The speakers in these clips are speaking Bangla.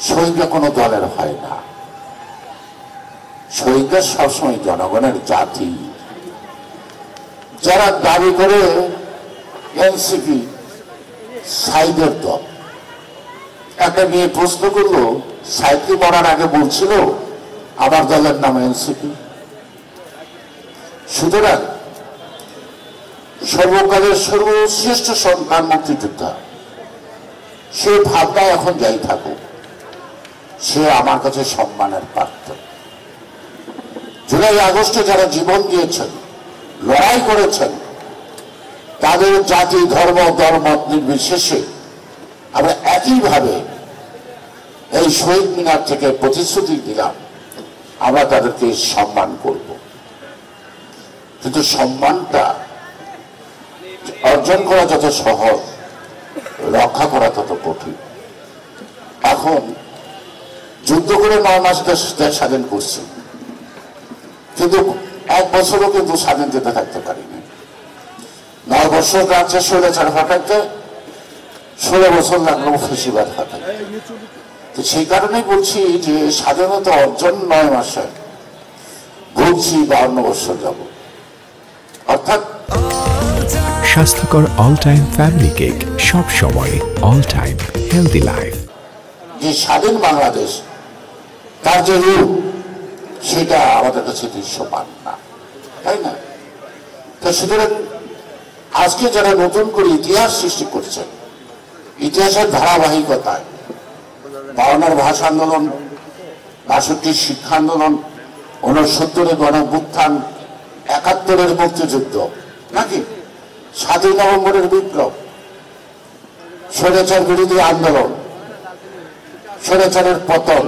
শহীদরা কোনো দলের হয় না, শহীদরা সবসময় জনগণের জাতি। যারা দাবি করে এনসিপি সাইদের দল, একটা মেয়ে প্রশ্ন করলো, সাইদকে মরার আগে বলছিল আমার দলের নাম এনসিপি। সুতরাং সর্বকালের সর্বশ্রেষ্ঠ সন্তান মুক্তিযোদ্ধা, সে ভাবনা এখন যাই থাকুক, সে আমার কাছে সম্মানের পাত্র। জুলাই আগস্টে যারা জীবন দিয়েছেন, লড়াই করেছেন, তাদের জাতি ধর্ম দলমত নির্বিশেষে আমরা একইভাবে এই শহীদ মিনার থেকে প্রতিশ্রুতি দিলাম আমরা তাদেরকে সম্মান করব। কিন্তু সম্মানটা অর্জন করা যত সহজ, রক্ষা করা তত কঠিন। এখন যুদ্ধ করে 9 মাস দেশ স্বাধীন করছি, কিন্তু 1 বছরও কিন্তু স্বাধীনতা থাকতে পারিনি। 9 বছর রাজ্যে স্বৈরাচার হটাইতে 16 বছর লাগলো ফেসিবাদ হটাইতে। তো সেই কারণেই বলছি যে স্বাধীনতা অর্জন 9 মাসে, ভুগছি 52 বছর যাব। অর্থাৎ স্বাস্থ্যকর অল টাইম ফ্যামিলি কেক, সব সময় অল টাইম হেলদি লাইফ। যে স্বাধীন বাংলাদেশ, তার যে রূপ, সেটা আমাদের কাছে দৃশ্যমান না, তাই না? তো সুতরাং আজকে যারা নতুন করে ইতিহাস সৃষ্টি করছেন, ইতিহাসের ধারাবাহিকতায় 52 ভাষা আন্দোলন, 62 শিক্ষা আন্দোলন, 69 গণঅভ্যুত্থান, 71 মুক্তিযুদ্ধ, নাকি 7 নভেম্বরের বিপ্লব, স্বৈরাচার বিরোধী আন্দোলন, স্বৈরাচারের পতন,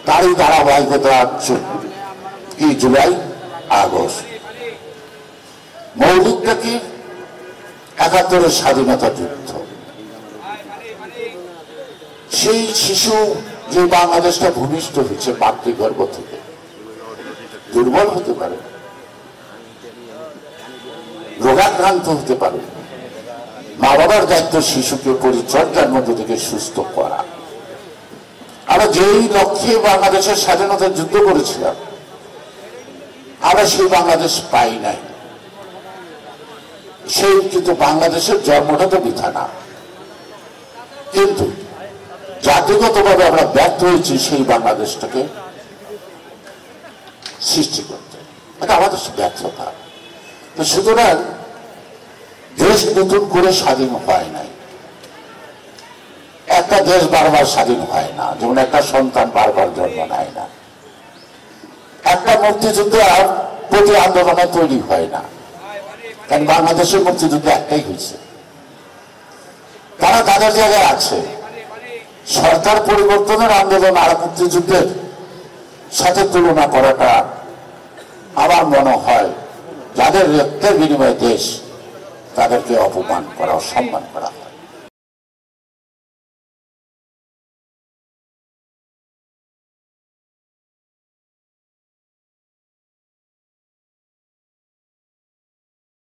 তারই ধারাবাহিকতা কি জুলাই আগস্ট। মৌলিকটা কি? 71 স্বাধীনতা যুদ্ধ। সেই শিশু যে বাংলাদেশটা ভূমিষ্ঠ হয়েছে মাতৃগর্ভ থেকে, দুর্বল হতে পারে, রোগাক্রান্ত হতে পারে, মা বাবার দায়িত্ব শিশুকে পরিচর্যার মধ্যে থেকে সুস্থ করা। আমরা যেই লক্ষ্যে বাংলাদেশের স্বাধীনতার যুদ্ধ করেছিলাম, আমরা সেই বাংলাদেশ পাই নাই। সেই কিন্তু বাংলাদেশের জন্মটা তো বৃথা না, কিন্তু জাতিগতভাবে আমরা ব্যর্থ হয়েছি সেই বাংলাদেশটাকে সৃষ্টি করতে। এটা আমাদের ব্যর্থতা। তো সুতরাং দেশ নতুন করে স্বাধীন হয় নাই। একটা দেশ বারবার স্বাধীন হয় না, যেমন একটা সন্তান বারবার জন্ম নেয় না। একটা মুক্তিযুদ্ধ প্রতি আন্দোলনে তৈরি হয় না, কারণ বাংলাদেশের মুক্তিযুদ্ধ একটাই হয়েছে। তারা তাদের জায়গায় আছে। সরকার পরিবর্তনের আন্দোলন আর মুক্তিযুদ্ধের সাথে তুলনা করাটা আমার মনে হয় যাদের রক্তের বিনিময়ে দেশ, তাদেরকে অপমান করা, অসম্মান করা।